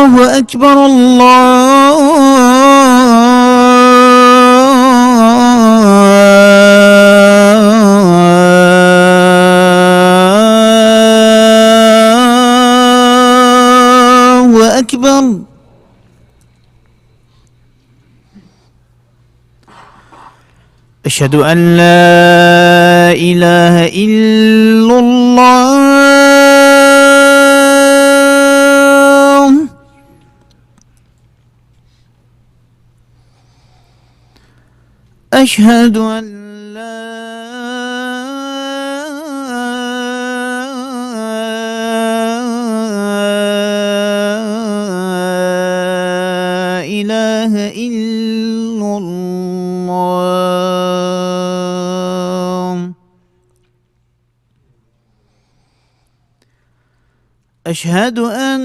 الله أكبر الله أكبر. أشهد أن لا إله إلا الله. أشهد أن لا إله إلا الله. أشهد أن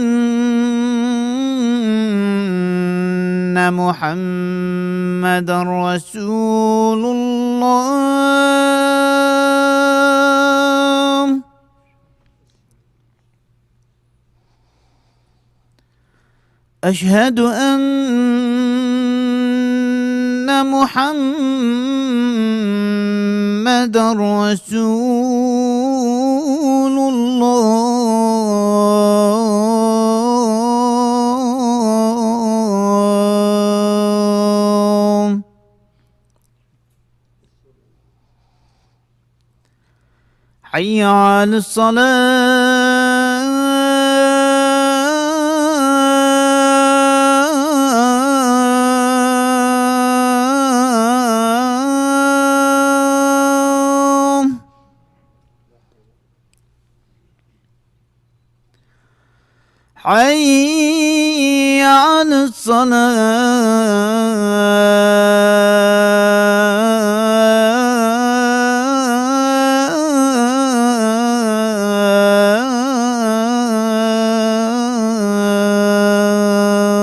محمدًا رسول الله. أشهد أن محمدًا رسول الله. حي على الصلاة. حي على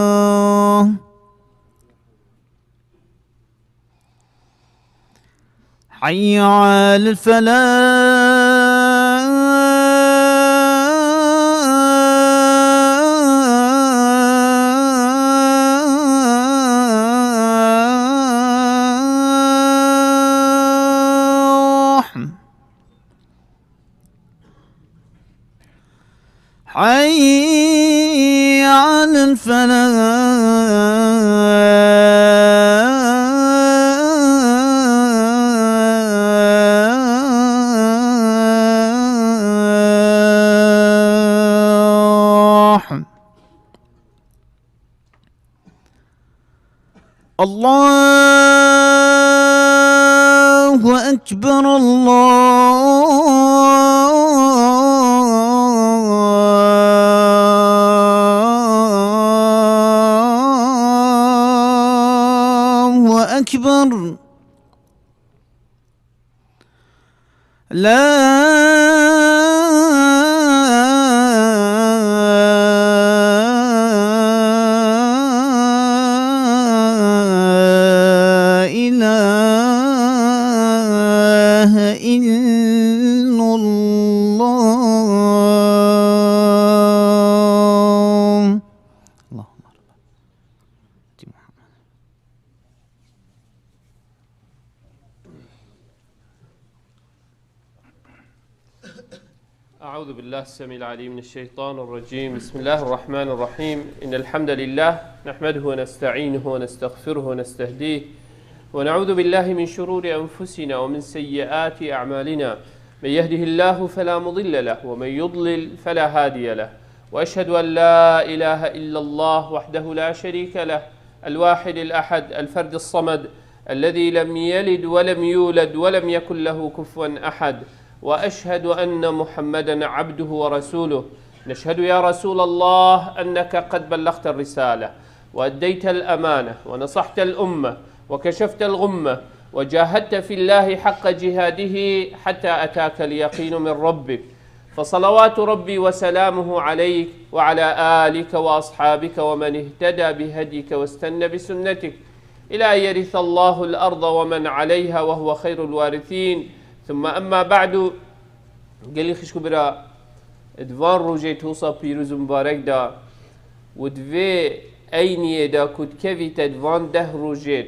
الصلاة. حي على الفلاح. حي على الفلاح. الله أكبر الله أكبر. لا إله إلا الله. اللهم رب محمد. أعوذ بالله السميع العليم من الشيطان الرجيم. بسم الله الرحمن الرحيم. إن الحمد لله نحمده ونستعينه ونستغفره ونستهديه ونعوذ بالله من شرور أنفسنا ومن سيئات أعمالنا. من يهده الله فلا مضل له ومن يضلل فلا هادي له. وأشهد أن لا إله إلا الله وحده لا شريك له الواحد الأحد الفرد الصمد الذي لم يلد ولم يولد ولم يكن له كفوا أحد. وأشهد أن محمدا عبده ورسوله. نشهد يا رسول الله أنك قد بلغت الرسالة وأديت الأمانة ونصحت الأمة وكشفت الغمة وجاهدت في الله حق جهاده حتى أتاك اليقين من ربك. فصلوات ربي وسلامه عليك وعلى آلك وأصحابك ومن اهتدى بهديك واستنى بسنتك إلى أن يرث الله الأرض ومن عليها وهو خير الوارثين. ثم أما بعد قال لي خشكو برا ادوان روجي توصى بيروز مبارك دا و دوی اینیه دا کد کویت دوان ده روجت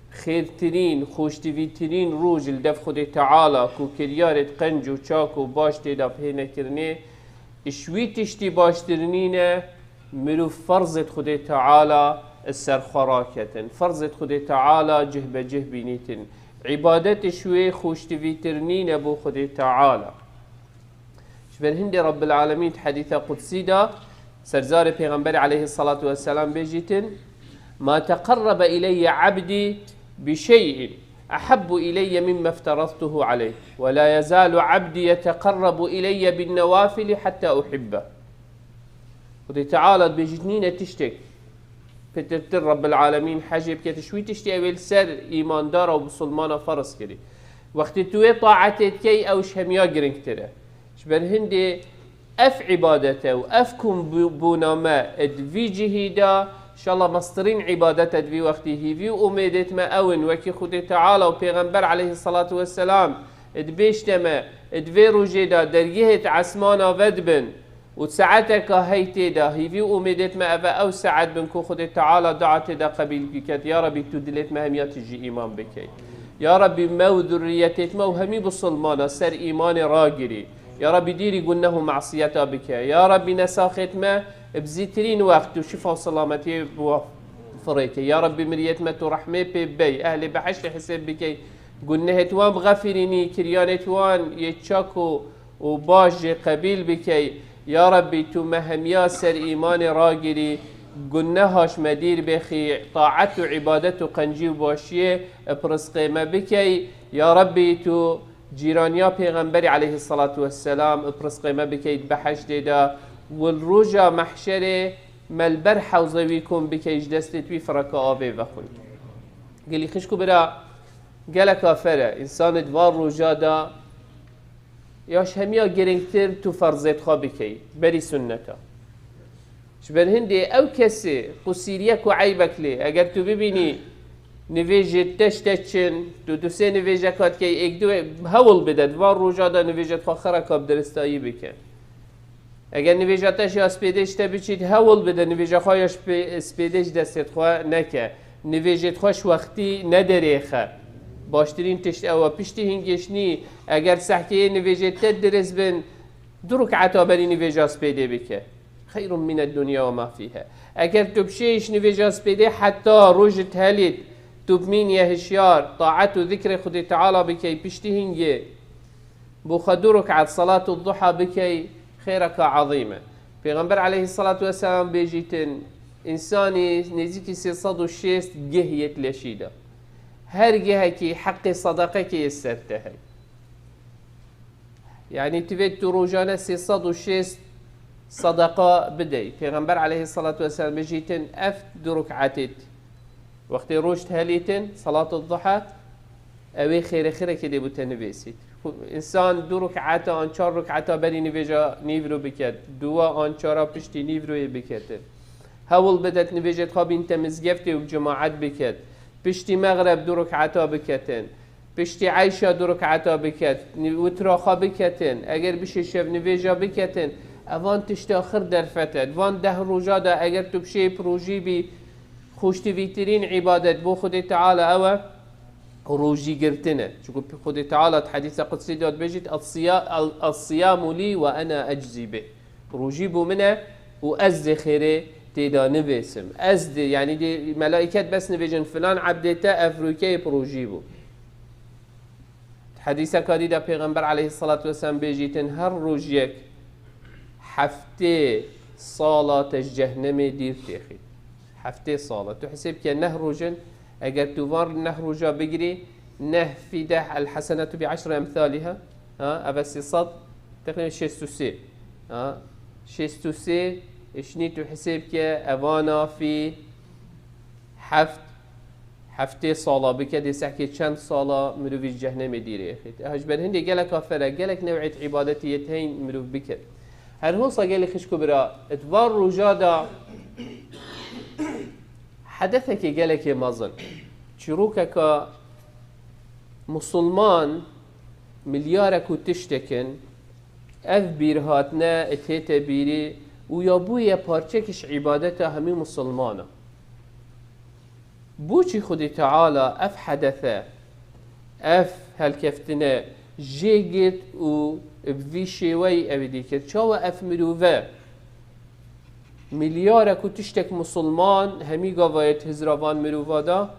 خیرترین خوشتویترین روج لدف خود تعالی کو کریارت قنج و چاک و باش تیدا پهینه کرنه اشوی تشتی باشترینینه مرو فرضت خود تعالی السرخوراكتن فرضت خود تعالى جه بجه بینیتن عبادت شوي خوشتویترنین ابو خود تعالى شبر هندي رب العالمين حديث قدسي دا سرزار پیغمبر عليه الصلاة والسلام بيجيتن ما تقرب إلي عبدي بشيء أحب إلي مما افترضته عليه ولا يزال عبدي يتقرب إلي بالنوافل حتى أحبه خد تعالى بيجتنين تشتك فترتر رب العالمين حاجب كتشوي تشتي أول سر إيمان دار وبسلمان فرس كري وقت توي طاعتك كي أو شهميا جرنك ترى شبر هندي أف عبادته وأفكم بونما ادفي جهيدا إن شاء الله مصدرين عبادته ادفي وقته في أميدت ما أون وكي خد تعالى وبيغمبر عليه الصلاة والسلام ادبيشتما ادفي رجيدا درجهت عسمانا ودبن وساعتك هيتي دا هيفي أميدت ما أفا أو ساعت بنكو خد تعالى دعت دا قبيل بكت يا ربي تدلت مهميات تجي إيمان بكي يا ربي مو ذريتت مو همي بصلمانا سر إيمان راجري يا ربي ديري قلناه معصيتا بك يا ربي نساخت ما بزيترين وقت وشفا وسلامتي بفريك يا ربي مريت ما ترحمي بي أهلي بحشت حساب بك قلناه توان بغفريني كريانة توان يتشاكو وباج قبيل بك يا ربي تو مهميا سر إيمان راجري قلناهاش مدير بخي طاعته عبادته قنجي وباشيه برزق ما بكي يا ربي تو جيرانيا پیغمبر عليه الصلاة والسلام برزق ما بكي بحشت دا والرجا محشره ملبر حوزويكم بكي جدستت في فرقا آبي وخون قالي خشكو برا قال كافرة إنسان دوار رجا دا ياش هميا گرنگتر تو فرضت خواه بكي بري سنتا شبر هندي او كسي قصيريك وعيبك لي اگر تو ببيني نویجت تشتچن تو سه نویجکات که یک دو هول بدد وار روجا دا نویجت خاخره کاب درستایی بکن اگر نویجتش یا سپیدش تبیچید هول بده نویجه خواهش سپیدش دستت خواه نکه نویجت خوش وقتی ندریخه باشترین تشت او پشتی هنگشنی اگر سحکه نویجت درس بن دروک عطابری نویجه سپیده بکه خیر من الدنیا و ما فيها اگر تو بشیش نویجه سپیده حتی روجت هلید تبمين يا هشيار طاعته ذكر خدي تعالى بكي بشتهنجي بخدورك على صلاة الضحى بكي خيرك عظيمة پیغمبر عليه الصلاة والسلام بيجيتن إنساني نزيكي سيصد الشيست جهيت لشيدة هر جهكي حق صدقك يسرتها يعني تبيت تروجانا سيصد الشيست صدقة بدي پیغمبر عليه الصلاة والسلام بيجيتن درك عتت وقت روشت هليتن صلاة الضحى اوي خير خير كده بتنبيسيت انسان دو ركعات آن 4 ركعات بري نویجا نیورو بکد دو آن 4 پشتی نیورو بکد هول بدت نویجت خواب انت مزگفتی و جماعت بکد پشتی مغرب 2 ركعات بکتن پشتی عیشا 2 ركعات بکد وترا خواب بکتن اگر بشه شب نویجا بکتن اوان تشت آخر در فتد وان 10 روزا دا اگر تو بشه پروژی بی خوشتویترین عبادت بو خود تعالى اوه روجي قرتنا شو خد تعالى حديث قدسي دوت بيجت الصيام لي وانا اجزي به روجي بو منه وازد خيره تيدا نبسم ازد يعني دي ملائكات بس نبيجن فلان عبدتا افريكي بروجي بو حديث كاري دا پیغمبر عليه الصلاة والسلام بيجيتن هر روجيك حفتي صالة جهنم دير تيخي حفتي صالة تحسب كأنه روجن اگر توار نهر جا بگیری نه في ده الحسنة ب10 أمثالها بس صد تقريبا 63 63 اشني تحسب كأوانا في حفتي صلاة بكده سحكي چند صلاة مروف الجهنم ديري اخيت بر هندي قالك كافرة قالك نوعية عبادتيتين مروف بكد هر هو صاقالي خشكو برا اتوار رجادا حدثك قالك مازن شروكك مسلمان مليارك تشتكن اف بيرهاتنا اتهيت بيري و یا بوی پارچکش عبادت همه مسلمانه بوچی خودی تعالی اف حدثه اف هالكفتنا جيجت و بفي شوي أبدي كت شو اف مروفه مليار كتشتك مسلمان همي قوايت هزروان مروفادا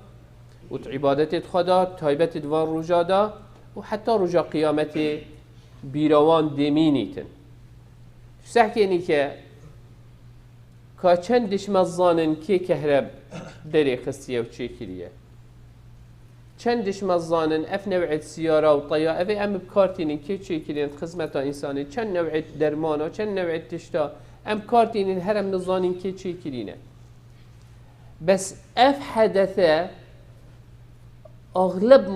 و عبادت خدا تايبت دوان رجادا و حتى رجا قيامت بيروان دمينيتن سحكيني که چندش مزانن که كهرب دري خستيه و چه كريه چندش مزانن اف نوع سياره و طياره اوی ام بکارتینین که چه كرين خدمت انساني چند نوع درمانا چند نوع تشتا ام كارتینین هرم نزانين که چه كرينه بس اف حدثه اغلب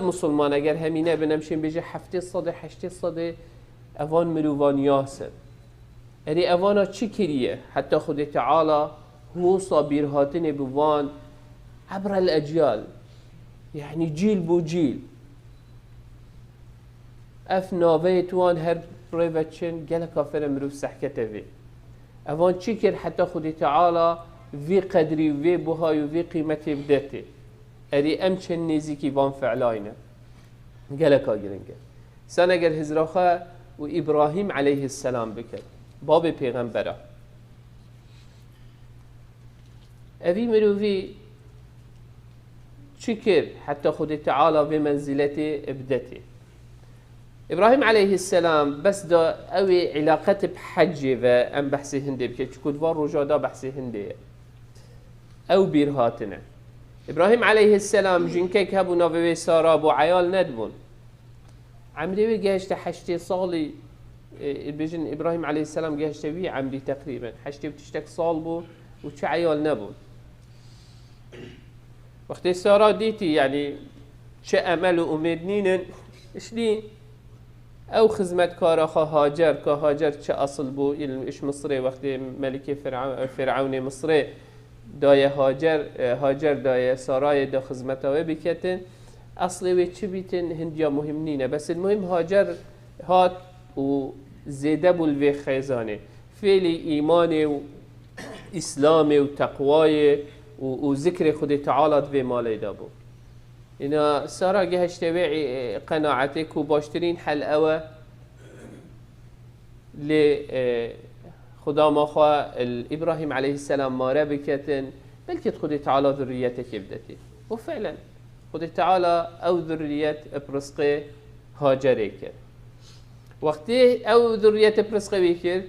مسلمان اگر همینه بنمشین بيجي 700 800 اوان مروان ياسن اری اوانا چی کریه حتی خود تعالی هو صابر هاتن بوان عبر الاجيال يعني جيل بو جيل اف ناوه توان هر پریوچن گل کافر مروف سحکته وی اوان چی کر حتی خود تعالی وی قدری وی بهای وی قیمتی بدته اری امچن نیزی کی وان فعلاینه گل کا گرنگه سن اگر هزراخه و ابراهیم علیه السلام بکرد باب پیغمبره اوی مروفی چکر حتی خود تعالی به منزلت ابدته ابراهیم علیه السلام بس دا اوی علاقت بحجه و ام بحثی هنده بکر چکود وار رجادا بحثی هنده او بیرهاتنه ابراهیم علیه السلام جنکک هبو ناوی سارا بو عیال ندبون عمری گهشت 8 سالی بيجن إبراهيم عليه السلام جهش تبي عمري تقريبا حشتي بتشتك صالبه وش عيال نبون وقت سارة ديتي يعني شو أمل وأمدنين إشلي أو خدمة كارخا هاجر كهاجر شو أصل بو إيش مصري وقت ملكة فرعون مصري داية هاجر داية سارة دا خدمتها بكتن أصلي وش بيتن هنديا مهمنين بس المهم هاجر هات و زیده بول وی خیزانه فعل ایمان و اسلام و تقوای و ذکر خود تعالی و مالی دابو اینا سارا گهشت وی قناعته کو باشترین حل اوه ل خدا ما خواه ابراهیم علیه السلام ماره بکتن بلکه خود تعالی ذریته کبدته و فعلا خود تعالی او ذریت برزق هاجره کرد وقتی او ذریت پرسقوی کرد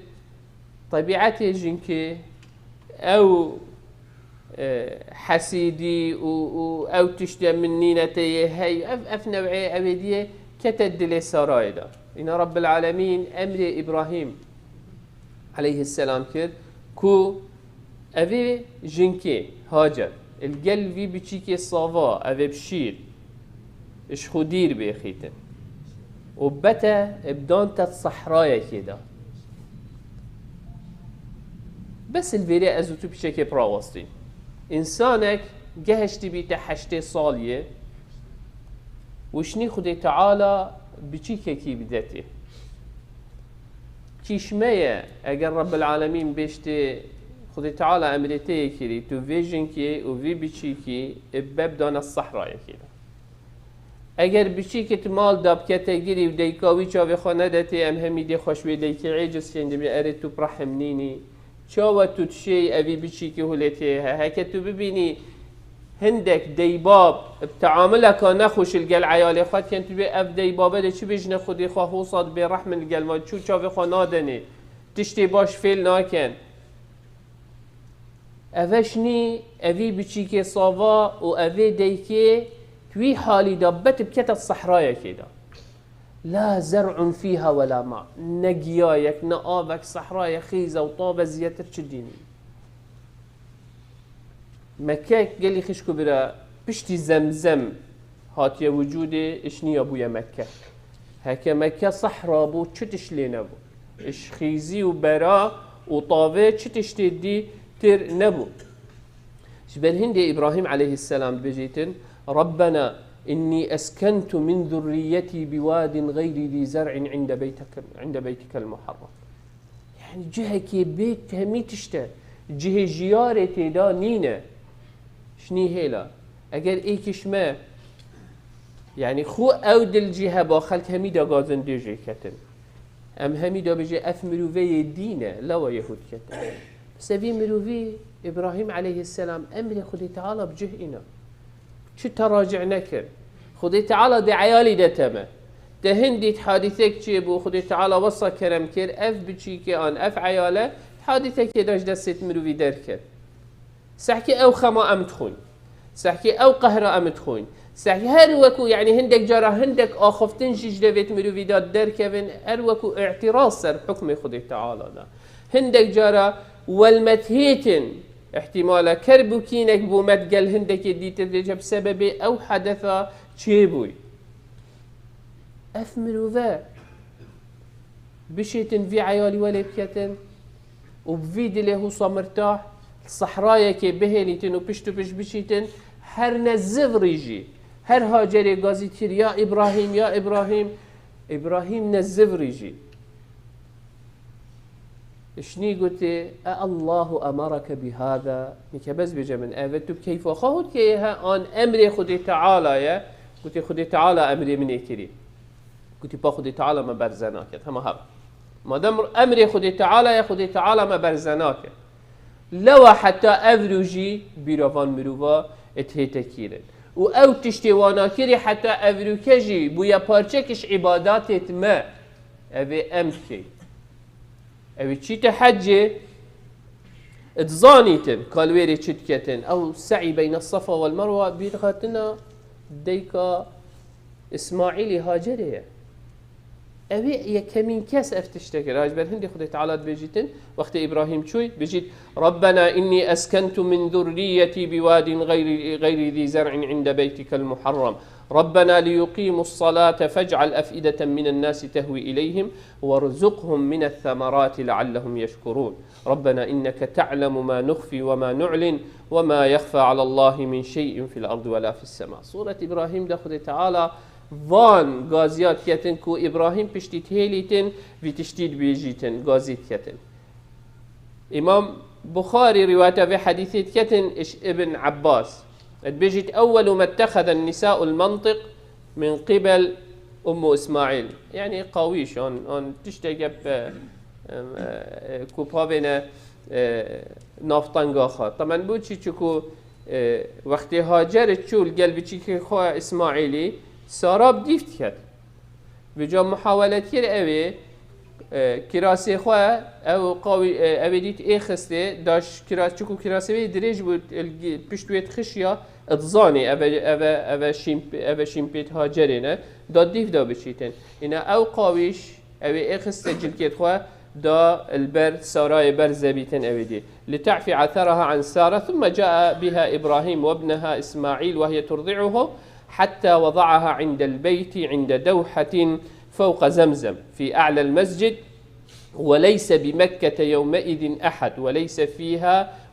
طبیعت جنکه او حسیدی او تشتى من نينته هي اف نوعي ابديه كتدل سراي دا ان رب العالمين امر ابراهيم عليه السلام كد كو اوی جنکه هاجر القلبي بچيكي صافا اوی بشير اش خدير بيخيتن وبتا ابدان الصحراء كده بس الفيري ازوتو بشكل براوستي انسانك جهشتي بيتا 8 ساليه وشني خدي تعالى بچيكي كي بدته كيشمية اگر رب العالمين بيشتي خدي تعالى امريتي كيري تو فيجن كي و في بچيكي ببدان الصحراء كده اگر بچیکت مال داب کتگیری و دیکاوی چاوی خانه دتی ام همیدی خوشوی دیکی عجز کنده بی اره تو برحم نینی چاوه تو تشی اوی بچیکی هلتی ها هکه تو ببینی هندك ديباب بتعاملك نخوش الجل عيالي خد كنت بي اف ديبابه ده چی بجنه خودی خواه وصاد برحم الجل ما چو چاوی خواه نادنی تشتی باش فیل ناکن اوشني اوی بچیکی صاوا و اوی دیکی توي حالي دابت بكت الصحراء كده لا زرع فيها ولا ماء نقيايك نقابك صحراء خيزة وطابة زيادة تشديني مكة قال لي خشكو برا بشتي زمزم هاتي وجودي اشني ابويا مكة هكا مكة صحراء بو تشتش لينا بو اش خيزي وبرا وطابة تشتش تدي تر نبو شبه هندي ابراهيم عليه السلام بجيتن ربنا إني أسكنت من ذريتي بواد غير ذي زرع عند بيتك المحرم يعني جهة كي بيت همي تشتا جهة جيارة تدا نينة شني هيلا اگر ايكش ما يعني خو او دل جهة با خلق همي دا غازن دي جي كتن ام همي دا بجي اف مروفي دينة لوا يهود كتن سبي مروفي ابراهيم عليه السلام امر خدي تعالى بجهئنا شو تراجع نكر خدي تعالى دي عيالي دا تما تهندي حادثك چي بو خدي تعالى وصا كرم كر اف بچي كي ان اف عياله حادثك داش دست مروفي در كر سحكي او خما ام تخون سحكي او قهر ام تخون سحكي هر وكو يعني هندك جرى هندك اخفتن جدويت مروفي داد در كفن هر وكو اعتراض سر حكم خدي تعالى دا هندك جرى والمتهيتن احتمالا كربو كينك بو متقل هندك ديت بسبب بسبب او حدث چيبوي افمروفا بشيتن في عيالي ولا بكتن وبفيد له هو مرتاح الصحرايا كي بهليتن وبشتو بشيتن هر نزف ريجي هر هاجري غازي تير يا ابراهيم يا ابراهيم ابراهيم نزف ريجي شني قلت الله امرك بهذا نكبز بجا من افتو كيف خاهد كيها ان امر خدي تعالى يا قلت خدي تعالى امري من اكري قلت با خدي تعالى ما برزناك هم هب ما دام امر خدي تعالى يا خدي تعالى ما برزناك لو حتى افروجي بيروان مروفا اتهيتكيرن و او تشتوانا كري حتى افروكجي بويا بارچكش عبادات ما ابي امكي ابي چي تحجي اتزانيتن كالويري چتكتن او سعي بين الصفا والمروه بيرخاتنا ديكا اسماعيلي هاجريه أبي يكمين كاس افتشتكر راج بر هندي خدي تعالى بيجيتن وقت إبراهيم شوي بيجيت ربنا إني أسكنت من ذريتي بواد غير ذي زرع عند بيتك المحرم ربنا ليقيموا الصلاة فاجعل أفئدة من الناس تهوي إليهم وارزقهم من الثمرات لعلهم يشكرون ربنا إنك تعلم ما نخفي وما نعلن وما يخفى على الله من شيء في الأرض ولا في السماء سورة إبراهيم ده خدي تعالى وان غازيات كتن كو إبراهيم بشتيت هيليتن في تشتيد بيجيتن غازيت كتن إمام بخاري روايته في حديثة كتن ابن عباس بيجيت أول ما اتخذ النساء المنطق من قبل أم إسماعيل يعني قويش on تشتغب كوبا بين نافتنگا خا طبعا بوچی چکو وقتی هاجر چول قلبی چی که خواه اسماعیلی ساراب دیفت کرد و جا محاولت کرد اوی کراسی خواه او قوی اوی دیت ای خسته داش کراس چکو کراسی وی دریج بود پشتویت خشیا اتزانی اوی شیمپیت هاجرینه داد دیف دا بشیتن اینا او قویش اوی ای خسته جلکت خواه دا البر ساراي بر زبيتن أبدي لتعفي عثرها عن سارة ثم جاء بها إبراهيم وابنها إسماعيل وهي ترضعه حتى وضعها عند البيت عند دوحة فوق زمزم في أعلى المسجد وليس بمكة يومئذ أحد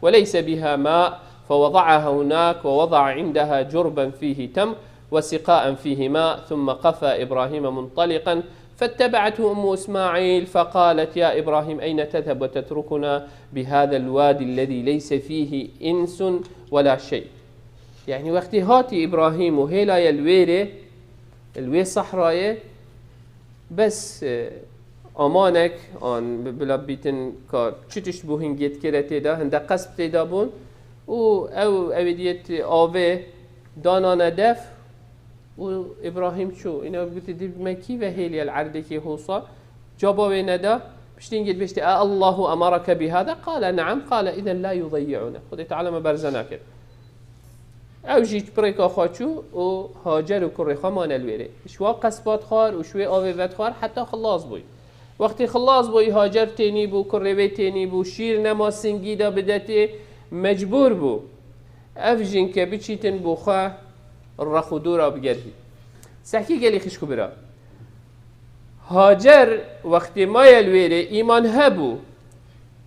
وليس بها ماء فوضعها هناك ووضع عندها جربا فيه تمر وسقاء فيه ماء ثم قفى إبراهيم منطلقا فاتبعته أم إسماعيل فقالت يا إبراهيم أين تذهب وتتركنا بهذا الوادي الذي ليس فيه إنس ولا شيء يعني وقت هاتي إبراهيم وهيلا الوي صحراء بس أمانك آن بلا بيتن كار چتش بو هنگيت كرته دا هنده قصب تيدا بون او ديت آوه دانانا دف و إبراهيم شو إنه قلت دي مكي وهيلي العرض كي هوصا جابوا ندا بشتين قد بشتي الله أمرك بهذا قال نعم قال إذا لا يضيعنا خذ تعالى ما برزناك او جيت بريكا خاتشو و هاجر و كري خمان الويري شوا قصبات خار و شوي آويوات خار حتى خلاص بوي وقتی خلاص بوي هاجر تيني بو كري تيني بو شير نما سنگي دا بدتي مجبور بو افجين كبچيتن بو خواه الرخو دورا بگرهی سحکی گلی خشکو برا هاجر وقتی ما یلویره ایمان هبو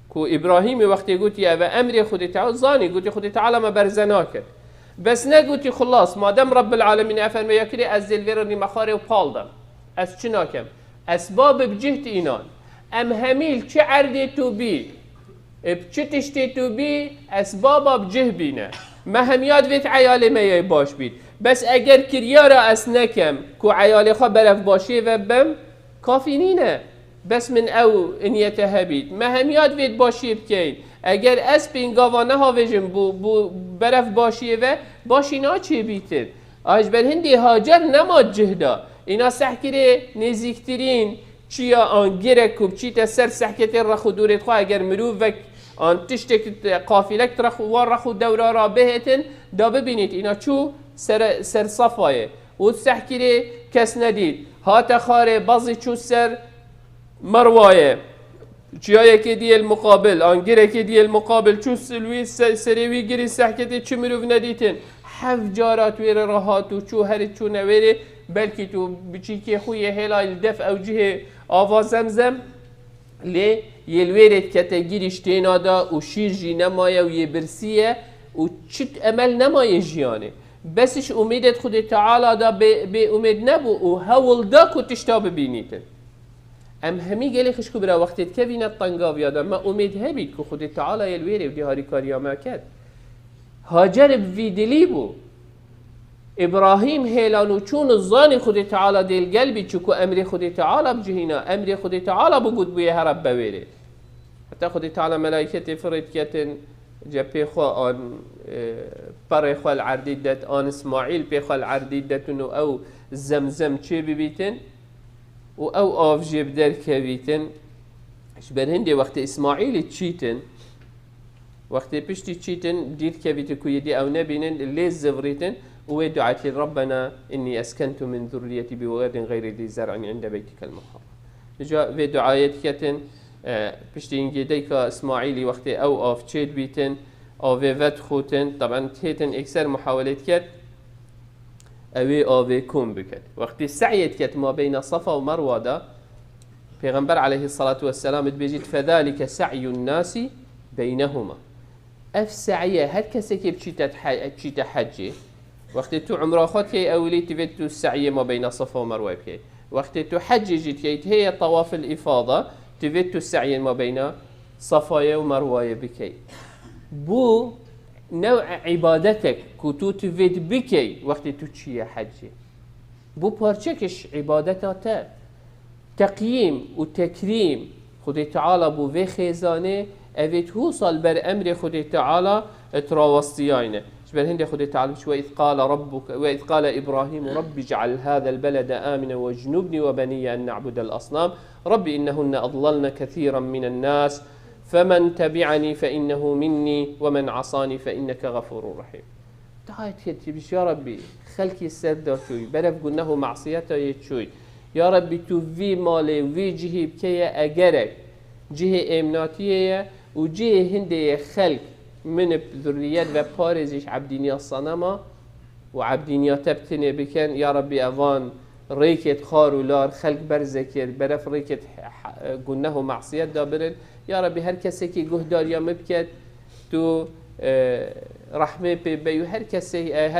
کو ابراهیم وقتی گوتی او امر خودی تعالی زانی گوتی خودی تعالی ما برزنا کرد بس نگوتی خلاص مادام رب العالمین افرمی یکری از دلویرنی مخاره و پالدم از چی ناکم اسباب بجهت اینان ام همیل چه عرضی تو بی چه تشتی تو بی اسبابا بجه بینه ما همیاد ویت عیال میای باش بید بس اگر کریا را اس نکم کو عیال خواه برف باشی و بم کافی نینه بس من او انیته هبید ما همیاد ویت باشی بکین اگر اس بین گاوانه ها ویجم بو برف باشی و باشی نا چی بیتر آج بر هندی هاجر نماد جهدا اینا سحکره نزیکترین چیا آن گیرک و چی تا سر سحکت رخو دورت خواه اگر مروف وک آن تشتک قافلک رخو وار رخو دورا را بهتن دا ببینید اینا چو سر صفایه و سحکره کس ندید هات خاره بازی چو سر مروایه چیایی که دی المقابل آنگیره که دی المقابل چو سلوی سریوی گیری سحکتی چو مروف ندیتن حف جارات ویر راحات و چو هر چو نویره بلکه تو بچی که خوی هلال دف او جه آواز زمزم لی یلویرت کتا گیریش تینادا و شیر جی نمایه و یه برسیه و چت امل نمایه جیانه بسش امیدت خود تعالی دا به امید نبو و هول دا که تشتا ببینیتن ام همی گلی خشکو برا وقتت که بینت طنگاو یادا ما امید هبید که خود تعالی یلویره و دی هاری کاریا ما کرد هاجر بویدلی بو ابراهیم هیلانو چون الظان خود تعالی دل قلبی چکو امر خود تعالی بجهینا امر خود تعالی بگود بوی هرب بویره حتی خود تعالی ملائکت فرد کتن جا پیخوا آن پر خوال عردیدت آن اسماعیل پیخوا العردیدتن او زمزم چه ببیتن و او آف جب در کبیتن بر هندی وقت اسماعیل چیتن وقتی پشتی چیتن دید کبیت کوی دی او نبینن لیز زفریتن ودعت ربنا إني أسكنت من ذريتي بواد غير ذي زرع عند بيتك المحرم. جاء في دعاية كتن بشتين جديك إسماعيلي وقت أو أف تشيد بيتن أو في فت خوتن طبعا تهتن إكثر محاولات كت أو في كوم بكت وقت السعي كت ما بين صفا ومروة دا پیغمبر عليه الصلاة والسلام بيجيت فذلك سعي الناس بينهما أف سعيه هل كسكي بشيت حجي وقتی تو عمره خود که اولی تفید تو السعی ما بین صفا و مروه بکی وقتی تو حج جیت که هي طواف الافاضه تفید تو السعی ما بین صفا و مروه بکی بو نوع عبادتك كتو تفيد بكي وقت تشي حجي بو بارچكش عبادتاتا تقييم وتكريم خدي تعالى بو في خيزانه اويت هوصل بر امر خدي تعالى تراوستياينه شبه هندي خدي تعالى وإذ قال إبراهيم رب اجعل هذا البلد آمنا واجنبني وبني أن نعبد الأصنام رب إنهن أضللن كثيرا من الناس فمن تبعني فإنه مني ومن عصاني فإنك غفور رحيم تعالى تبش يا ربي خلقي السردة شوي برف قلناه معصيته يتشوي يا ربي تو في مالي وفي جهي بكي أجرك جهي إمناتية وجهي هندي خلق من ذريات وبارزش عبدينيا الصنمة وعبدينيا تبتني بكن يا ربي أفان ريكت خار ولار خلق برزكر برف ريكت قلناه معصيات دابرن يا ربي هر کسی که گهدار یا مبکد تو رحمه بی هر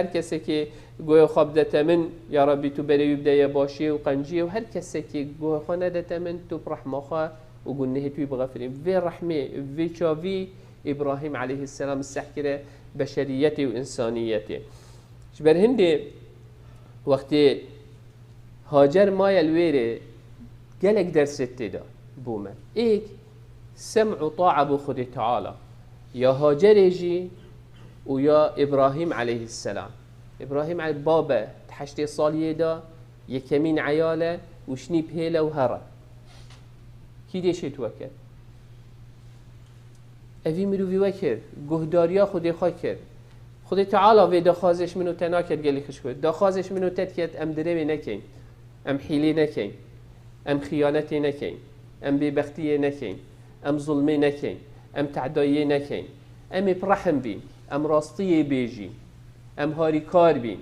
کسی که گوی خواب دته من یا ربی تو بری بدای باشی و قنجی و هر کسی که گوی خانه دته من تو برحمه خواه و گنه توی بغفرین وی رحمه وی چاوی ابراهیم علیه السلام السحکره بشریتی و انسانیتی شبر هنده وقتی هاجر مای الویره گلک درست دا بومن ایک سمع وطاعة بخد تعالى يا هاجر يجي ويا إبراهيم عليه السلام إبراهيم على بابا تحشتي صالية دا يكمين عيالة وشني بهيلة وهرا كي شيت وكر أفي مروفي وكر قهداريا خدي خاكر خدي تعالى في دخازش منو تناكد قال لي خشكو دخازش منو تتكت أم دريمي نكين أم حيلي نكين أم خيانتي نكين أم ببختي نكين ام ظلمي نكين ام تعدايي نكين ام برحم بين ام راستي بيجي ام هاري كار بين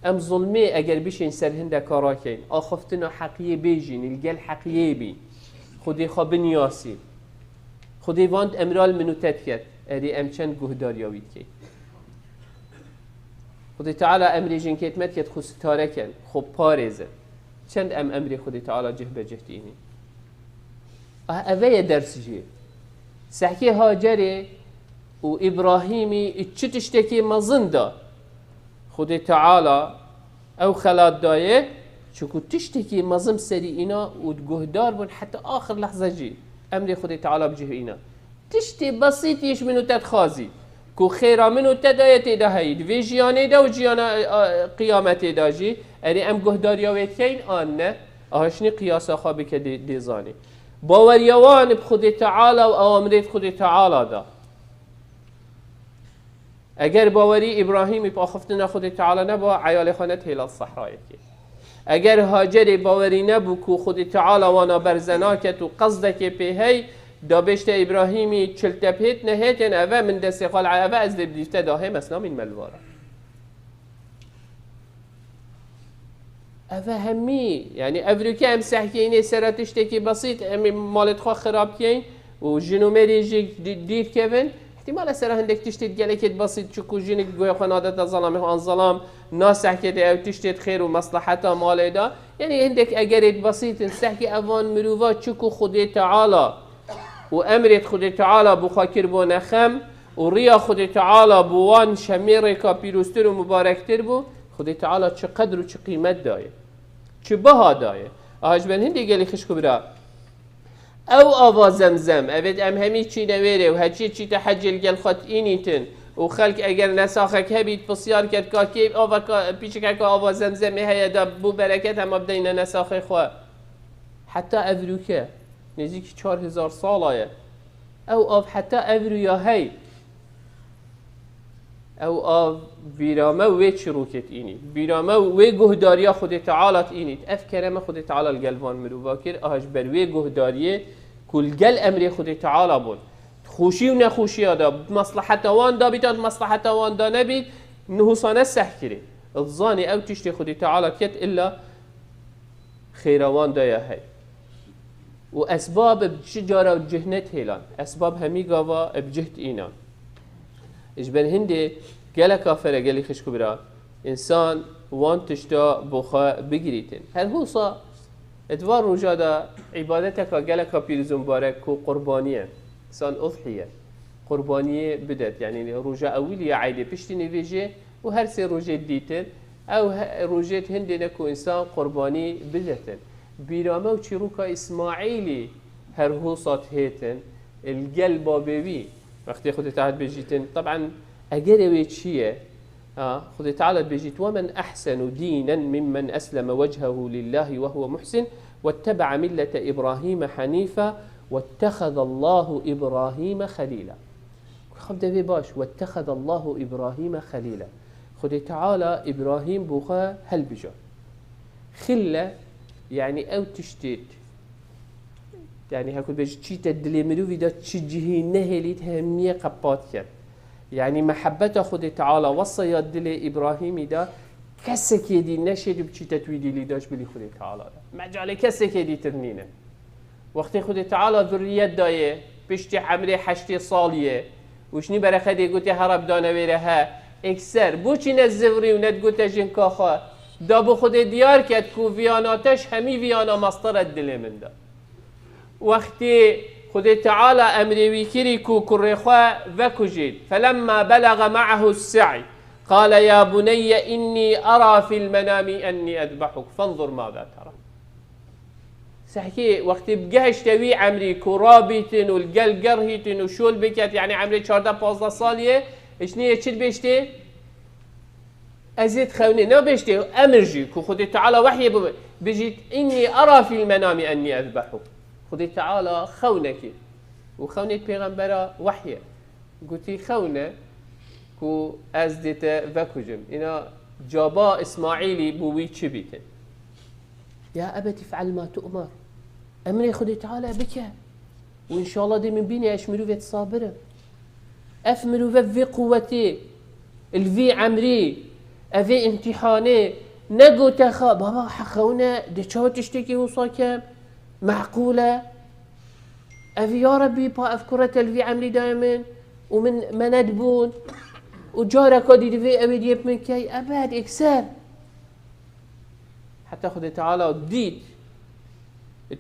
ام ظلمي اگر بيشين سر هنده كاراكين اخفتنا حقية بيجين الجل حقية بين خدي خابن ياسي خدي واند امرال منو تتكت اري ام چند گهدار ياويد كي خدي تعالى امري جن كيت متكت خس تاركن خب پارزه چند امري خدي تعالى جه بجهتيني اوه درس جیه سحکی هاجره و ابراهیمی چه تشتکی مزن دا خود تعالی او خلات دایه چکو تشتکی مزم سری اینا و گهدار بون حتی آخر لحظه جی امر خود تعالی بجه اینا تشتی بسیطیش منو تدخازی کو خیرا منو تدایت دا هید وی جیانه دا و جیانه قیامت دا جی اری ام گهداریا وید کین آن نه آهشنی قیاسا خوابی که دیزانی باوریوان بخود تعالی و اوامرت خود تعالی دا اگر باوری ابراهیمی با خفتنا خود تعالی نبا عیال خانت هیلا الصحرای که اگر هاجر باوری نبو که خود تعالی وانا برزناکت و قصدک پیهی دا بشت ابراهیمی چلتپیت نهیتن اوه من دستی قال اوه از دبلیفته داهی مسنا من ملوارا اوه همی یعنی افریکا هم سحکی اینه سراتش تکی بسیط امی مالت خواه خراب کین و جنومری جی دیر کبن احتمال سر هندک تشتید گلکت بسیط چکو جنگ گویا خانادت ظلام آن ظلام ناسحکت او تشتید خیر و مصلحتا مال دا یعنی هندک اگرت بسیط سحکی اوان مروفا چکو خود تعالی و امرت خود تعالی بخاکر بو نخم و ریا خود تعالی بوان شمیر کا پیروستر و مبارکتر بو خود تعالی چه قدر و چه قیمت دایه چه بها دایه آهاج بن هندی گلی خشکو برا او آوا زمزم اوید ام همی چی نویره و هچی چی تحجل گل خط اینیتن و خلق اگر نساخک هبید بسیار کد که آوا پیچک که آوا زمزم هیا دا بو برکت هم ابدین نساخه خواه حتی افروکه نزدیک 4000 ساله او آف حتی افرویا هی او آف بیرامه و چروکت اینی بیرامه و گهداریا خود تعالت اینید اف کرمه خود تعالی الگلوان مروفا کر آهش بر وی گهداریه کل گل امر خود تعالی بود خوشی و نخوشی دا مصلحت وان دا بیتان مصلحت وان دا نبید نحوسانه سحکره الظانی او تشتی خود تعالی کت الا خیروان دا یا هی و اسباب بجاره و جهنت هیلان اسباب همی گاوا بجهت اینان اجبن هندي قال كافر قال خشكو برا انسان وان تشتا بخا بگریتن هل هو صا ادوار رجادا عبادتك قال كبيرز مبارك كو قربانيه انسان اضحيه قربانيه بدت يعني رجا اولي عايده بشتي نيجي وهر سي رجا ديتن او رجات هندي نكو انسان قرباني بدتن بيرامه و چروكا اسماعيلي هر هو صات هيتن القلب بيبي وقتی خود تعالی بجیتن طبعا اگر اوی چیه خود تعالی بجیت ومن احسن دینا ممن اسلم وجهه لله وهو محسن واتبع ملة ابراهيم حنيفا واتخذ الله ابراهيم خليلا خب ده باش واتخذ الله ابراهيم خليلا خود تعالی ابراهيم بوخا هل بجا خله يعني او تشتيت يعني هكذا بيجي شيء تدلي مروي ده شيء جهي نهليت همية قبات كان يعني محبة خود تعالى وصى يدلي إبراهيم ده كسك يدي نشيد بشيء تتويدي لي داش بلي خود تعالى مجال كسك يدي ترنينه وقت خود تعالى ذرية دايه بيشتي حمله حشتي صالية وشني برخد يقول هرب دانه ويرها اكسر بوچي نزوري وندقول تجن كاخا دا بو خود ديار كد كو فياناتش همي فيانا مصدر الدل من ده وقتی خود تعالی امری ویکری کو کرخوا وکجید فلما بلغ معه السعي قال يا بني إني أرى في المنام أني أذبحك فانظر ماذا ترى سحكي وقت بجهش توي عمري كرابيتن والجل جرهيتن وشول بكت يعني عمري 14 سالية إيش نية شد بيشتي أزيد خوني نو بيشتي أمرجي كو خد تعالى وحي بجيت إني أرى في المنام أني أذبحك خد تعالى خونك وخونة پیغمبرا وحيه قلتي خونه كو أزدت وكجم إنا جابا إسماعيلي بوي تشبيتن يا أبت افعل ما تؤمر أمري خد تعالى بك وإن شاء الله دي من بيني أشمرو في صابرة أفمرو في قوتي الفي عمري أفي امتحاني نقو تخا بابا حخونا دي شو تشتكي وصاكم معقولة أفي يا ربي با أفكرة الفي عمري دائما ومن مندبون وجارك دي في أبي ديب من كي أبد إكسر حتى خد تعالى ديت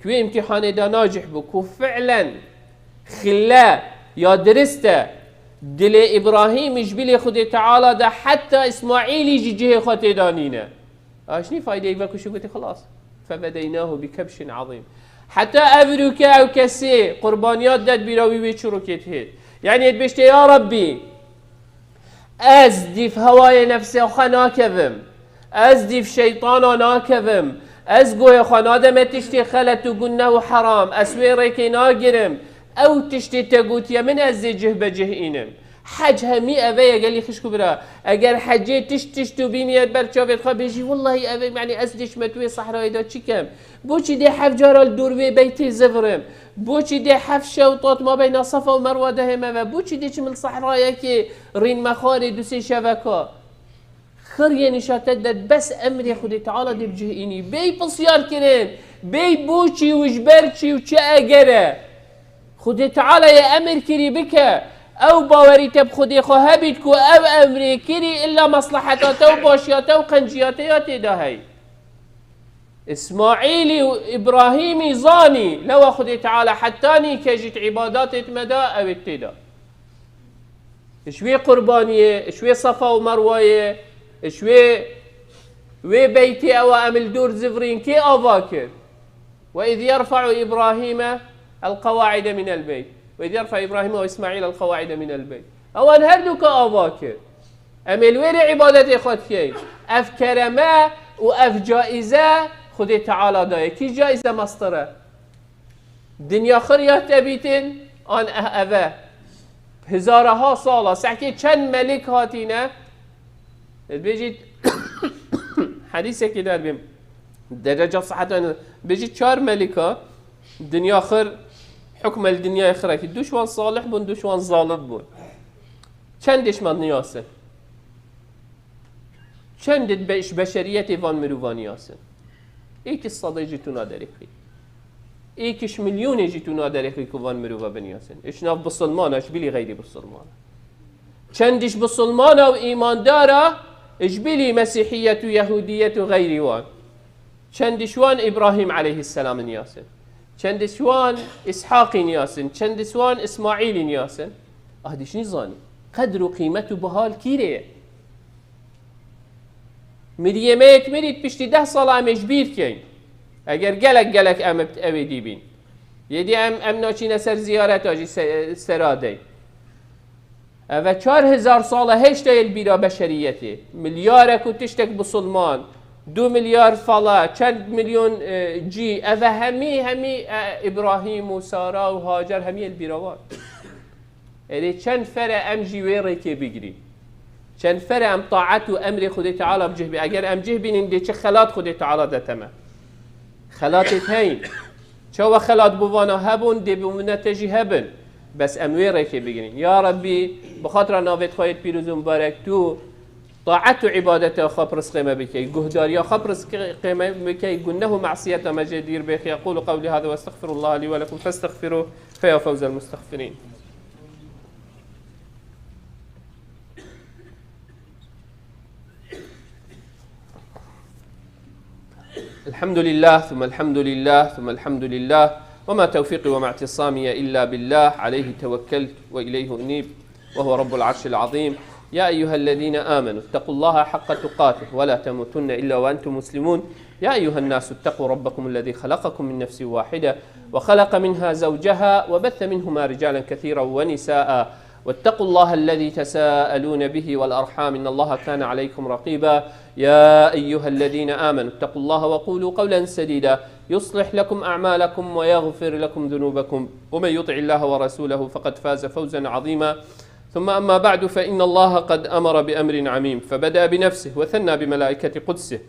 توی امتحان دا ناجح بو فعلا خلا یا درسته دل ابراهیم اجبیل خود تعالی ده حتی اسماعیلی جه خود دانینه اشنی فایده ای وکشو گوتی خلاص فبدیناه بکبش عظیم حتی افروکه او کسی قربانیات داد بیراوی به چروکت هید یعنی بشته یا ربی از دیف هوای نفسی خوا ناکوم از دیف شیطانا ناکوم از گوی خوا نادم تشتی خلط و گنه و حرام اسوی ریکی ناگرم او تشتی تگوتیا من از جه بجه اینم حج همي أبي قال لي خشكو برا أجر حجيت تشتو بيمية برشافت خبيجي والله أبي يعني أسدش متوي صحراء دا تشكم بوشي دي حف جارا الدور في بيتي زفرم بوشي دي حف شوطات ما بين صفا ومروة دهما بوشي دي من صحراء كي رين مخاري دوسي شبكة خير يعني شاتدد بس أمري خدي تعالى دي بجهيني بي بصيار كرين بي بوشي وجبرشي وشا أجره خدي تعالى يا أمر كري بك او باوری تب خودی خواه بید کو او امری کری الا مصلحتاته و باشیاته و قنجیاته ده هی اسماعیلی و ابراهیمی زانی لو خودی تعالی حتانی که جیت عبادات اتمدا او اتدا اشوی قربانیه اشوی صفا و مروایه اشوی وی بیتی او عمل دور زفرین کی آوا کرد و اذ یرفع ابراهیم القواعد من البيت وإذ يرفع إبراهيم وإسماعيل القواعد من البيت أو أن هردوك أباكر أما الوير عبادة خود كي أف كرماء وأف جائزة خد تعالى داية كي جائزة مصطرة دنيا خريات تبيتن أن أفا هزارها صالة سحكي چند ملك هاتينا بيجي حديثة كده بيم درجة صحة بيجي 4 ملكة دنيا خر حكم الدنيا يخرك دوشوان صالح بون دوشوان ظالم بون چندش من نیاسن چندت بشریت وان مروانی آسن ایک صده جیتونا درخی ایکش میلیون جیتونا درخی که وان مروا بنیاسن اشناف بسلمان اش بلی غیری بسلمان چندش بسلمان و ایمان داره اش بلی مسیحیت و یهودیت و غیری وان چندش وان ابراهیم علیه السلام نیاسن چند سوان اسحاق نیاسن چند سوان اسماعیل نیاسن اهدیش نیزانی قدر و قیمت و بحال کیره مریمه مرید پشتی 10 سال امش بیر کن اگر گلک امت اویدی بین یدی ام ناچین سر زیارت آجی سراده و 4000 سال هشتا البیرا بشریته ملیارک و تشتک بسلمان 2 مليار فلا چند مليون جي أفا همي إبراهيم وسارة وهاجر همي البيروان إذا چند فرع أم جيويري كي بيجري چند فرع أم طاعت و أمر خدي تعالى بجهبي أجر أم جهبين إن دي چه خلات خدي تعالى ده تمام خلاتت هين شو خلات بوانا هبون دي بمنتجي هبن بس أمويري كي بيجري يا ربي بخاطر نافت خواهد بيروز مبارك تو طاعت و عبادت خبر قيمة بكي جهدار يا خبر قيمة بكي قلنه معصية مجدير بك يقول قولي هذا واستغفر الله لي ولكم فاستغفروه فيا فوز المستغفرين الحمد لله ثم الحمد لله ثم الحمد لله وما توفيقي وما اعتصامي إلا بالله عليه توكلت وإليه أنيب وهو رب العرش العظيم يا أيها الذين آمنوا اتقوا الله حق تقاته ولا تموتن إلا وأنتم مسلمون يا أيها الناس اتقوا ربكم الذي خلقكم من نفس واحدة وخلق منها زوجها وبث منهما رجالا كثيرا ونساء واتقوا الله الذي تساءلون به والأرحام إن الله كان عليكم رقيبا يا أيها الذين آمنوا اتقوا الله وقولوا قولا سديدا يصلح لكم أعمالكم ويغفر لكم ذنوبكم ومن يطع الله ورسوله فقد فاز فوزا عظيما ثم أما بعد فإن الله قد أمر بأمر عميم فبدأ بنفسه وثنى بملائكة قدسه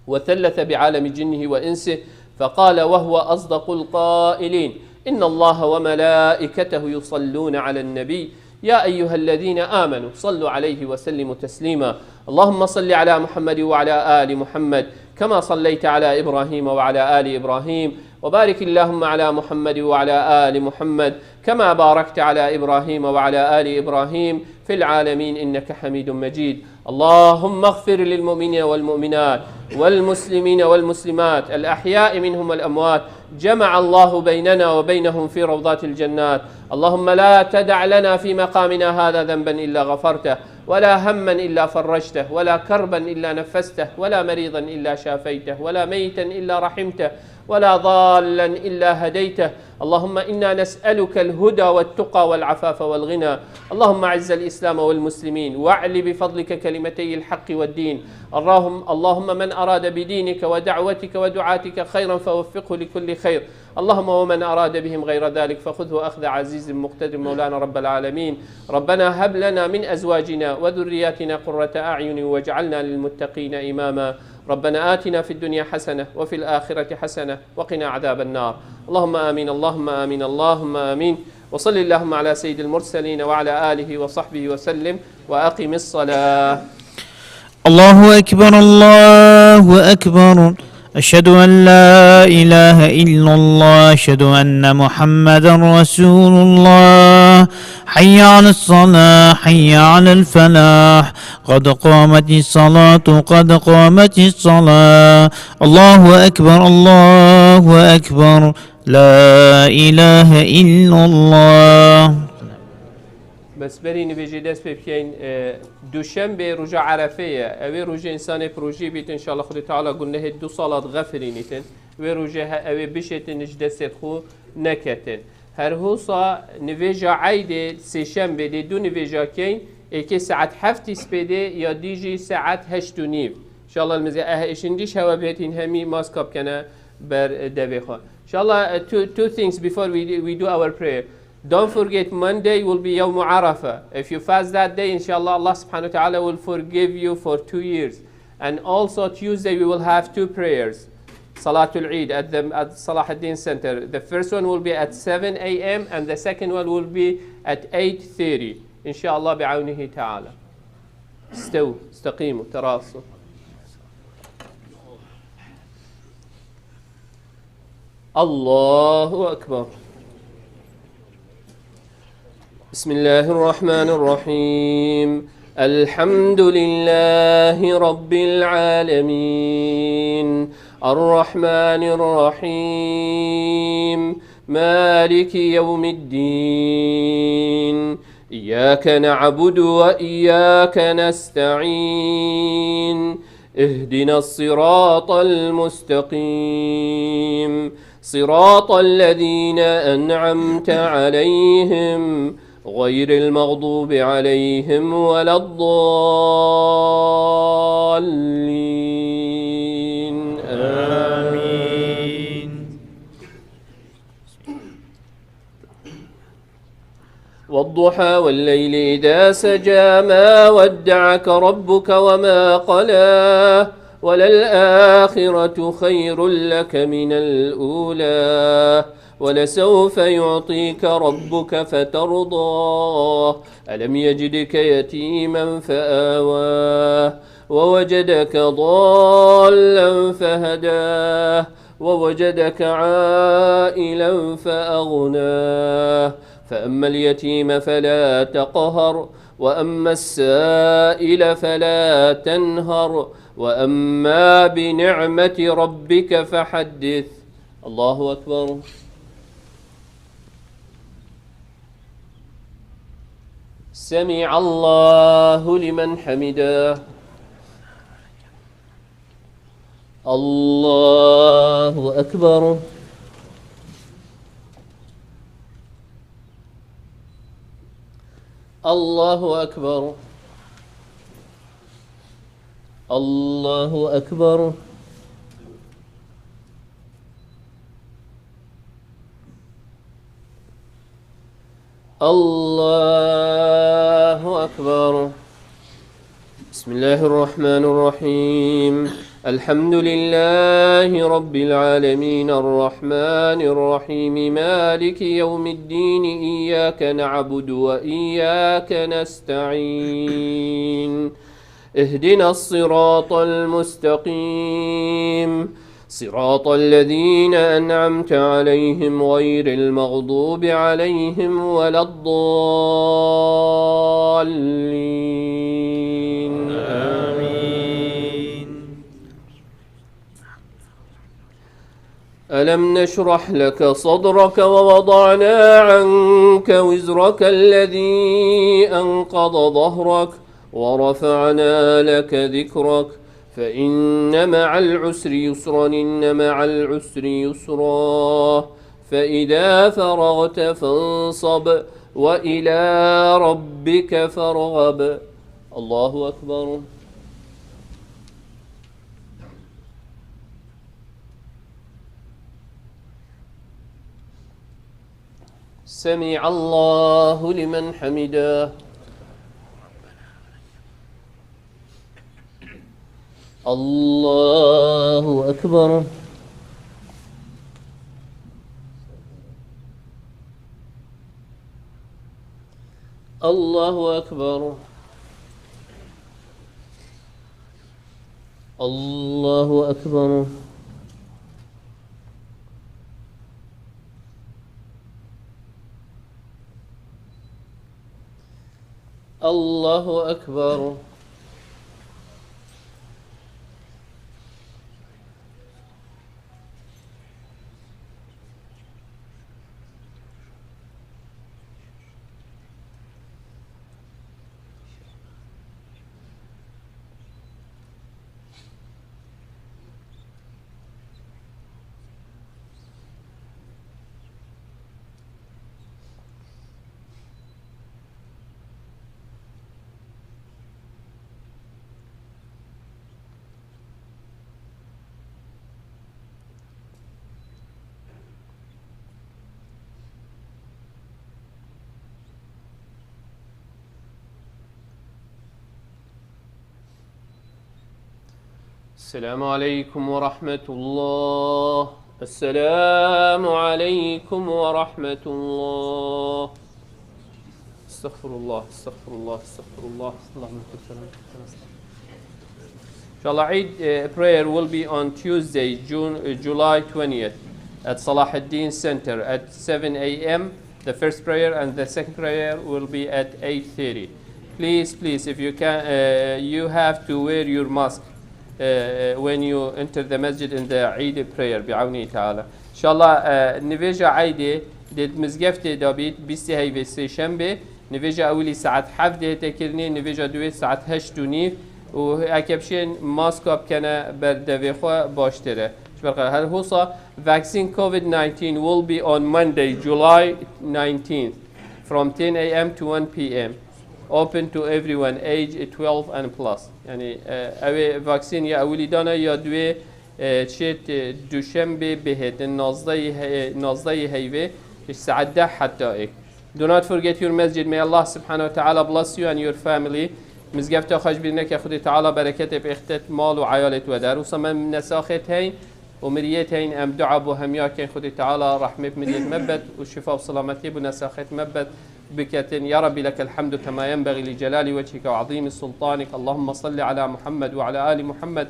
وثلث بعالم جنه وإنسه فقال وهو أصدق القائلين إن الله وملائكته يصلون على النبي يا أيها الذين آمنوا صلوا عليه وسلموا تسليما اللهم صل على محمد وعلى آل محمد كما صليت على إبراهيم وعلى آل إبراهيم وبارك اللهم على محمد وعلى آل محمد كما باركت على إبراهيم وعلى آل إبراهيم في العالمين إنك حميد مجيد. اللهم اغفر للمؤمنين والمؤمنات والمسلمين والمسلمات الأحياء منهم والأموات، جمع الله بيننا وبينهم في روضات الجنات. اللهم لا تدع لنا في مقامنا هذا ذنبا إلا غفرته، ولا هما إلا فرجته، ولا كربا إلا نفسته، ولا مريضا إلا شافيته، ولا ميتا إلا رحمته، ولا ضالا إلا هديته. اللهم إنا نسألك الهدى والتقى والعفاف والغنى. اللهم أعز الإسلام والمسلمين، واعل بفضلك كلمتي الحق والدين. اللهم من أراد بدينك ودعوتك ودعاتك خيرا فوفقه لكل خير. اللهم ومن أراد بهم غير ذلك فخذه أخذ عزيز مقتدر مولانا رب العالمين. ربنا هب لنا من أزواجنا وذرياتنا قرة أعين واجعلنا للمتقين إماما. ربنا آتنا في الدنيا حسنة وفي الآخرة حسنة وقنا عذاب النار. اللهم آمين اللهم آمين اللهم آمين. وصل اللهم على سيد المرسلين وعلى آله وصحبه وسلم، وأقم الصلاة. الله أكبر الله أكبر، أشهد أن لا إله إلا الله، أشهد أن محمدا رسول الله. حي على الصلاة حي على الفلاح، قد قامت الصلاة قد قامت الصلاة. الله أكبر الله أكبر، لا إله إلا الله. بس بري نبيجي دست بكين دوشنبه رجع عرفية اوي رجع انسان بروجي بيت ان شاء الله خد تعالى قلنا هي 2 صلاة غفرينيتن اوي رجع اوي بشتن نجدست خو نكتن هر هوصا نبيجا عيد سيشنبه دي دو نبيجا كين ايكي ساعت 7 سبيدي يا ديجي ساعت 8 ونيف ان شاء الله المزي اشنديش هوا بيتين همي ماسكاب كنا بر دبيخو ان شاء الله two things before we do our prayer. Don't forget, Monday will be Yawm Arafah. If you fast that day, inshallah, Allah subhanahu wa ta'ala will forgive you for 2 years. And also Tuesday we will have 2 prayers. Salatul Eid at Salah ad-Din Center. The first one will be at 7 a.m. and the second one will be at 8:30. Inshallah bi'awnihi ta'ala. استووا استقيموا تراصوا. Allahu Akbar. بسم الله الرحمن الرحيم. الحمد لله رب العالمين، الرحمن الرحيم، مالك يوم الدين، إياك نعبد وإياك نستعين، اهدنا الصراط المستقيم، صراط الذين أنعمت عليهم غير المغضوب عليهم ولا الضالين. آمين. والضحى والليل إذا سجى ما ودعك ربك وما قلى، وللآخرة خير لك من الأولى، ولسوف يعطيك ربك فترضى. ألم يجدك يتيما فآواه، ووجدك ضالا فهداه، ووجدك عائلا فأغناه. فأما اليتيم فلا تقهر، وأما السائل فلا تنهر، وأما بنعمة ربك فحدث. الله أكبر. سمع الله لمن حمده. الله أكبر. الله أكبر. الله أكبر. الله أكبر. بسم الله الرحمن الرحيم. الحمد لله رب العالمين، الرحمن الرحيم، مالك يوم الدين، إياك نعبد وإياك نستعين، اهدنا الصراط المستقيم، صراط الذين أنعمت عليهم غير المغضوب عليهم ولا الضالين آمين. ألم نشرح لك صدرك ووضعنا عنك وزرك الذي أنقض ظهرك ورفعنا لك ذكرك فإن مع العسر يسرا إن مع العسر يسرا فإذا فرغت فانصب وإلى ربك فارغب. الله أكبر. سمع الله لمن حمده. الله أكبر. الله أكبر. الله أكبر. الله أكبر. السلام عليكم ورحمة الله. السلام عليكم ورحمة الله. استغفر الله استغفر الله استغفر الله. اللهم صل على محمد. Inshallah, Eid prayer will be on Tuesday, July 20th at Salah ad-Din Center at 7 a.m. The first prayer and the second prayer will be at 8:30. Please, if you can, you have to wear your mask when you enter the masjid in the Eid prayer بعونه تعالى. Inshallah, نفيجا عيدة ديت مزقفتي دابيت بيستي هاي بيستي شنبه نفيجا أولي ساعة حفدة تكرني نفيجا دويت ساعة هشت ونيف وأكبشين ماسكاب كان بردوي خوا باشتره. هل هوصا vaccine COVID-19 will be on Monday, July 19th from 10 a.m. to 1 p.m. open to everyone age 12 and plus. يعني اوي فاكسين يا اولي دانا يا دوي تشيت دوشنبه بهت النازدي هيفي الساعة 10 حتى ايك. Do not forget your masjid. May Allah subhanahu wa ta'ala bless you and your family. مزقفتا خش بينك يا خدي تعالى بركته باختت مال وعيالت ودار وصمم نساخت هين ومريت هين ام دعاء بو هميا كان خدي تعالى رحمه بمريت مبت والشفاء والسلامتي بنساخت مبت بكتن. يا ربي لك الحمد كما ينبغي لجلال وجهك وعظيم سلطانك. اللهم صل على محمد وعلى آل محمد.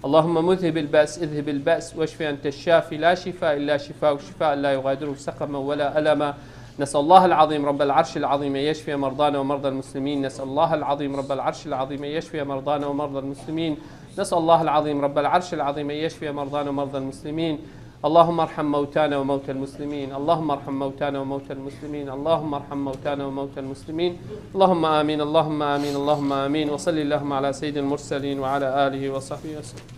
اللهم مذهب البأس اذهب البأس واشفي أنت الشافي لا شفاء إلا شفاء وشفاء لا يغادر سقما ولا ألما. نسأل الله العظيم رب العرش العظيم يشفي مرضانا ومرضى المسلمين. نسأل الله العظيم رب العرش العظيم يشفي مرضانا ومرضى المسلمين. نسأل الله العظيم رب العرش العظيم يشفي مرضانا ومرضى المسلمين. اللهم ارحم موتانا وموتى المسلمين. اللهم ارحم موتانا وموتى المسلمين. اللهم ارحم موتانا وموتى المسلمين. اللهم آمين اللهم آمين اللهم آمين. وصل اللهم على سيد المرسلين وعلى آله وصحبه وسلم.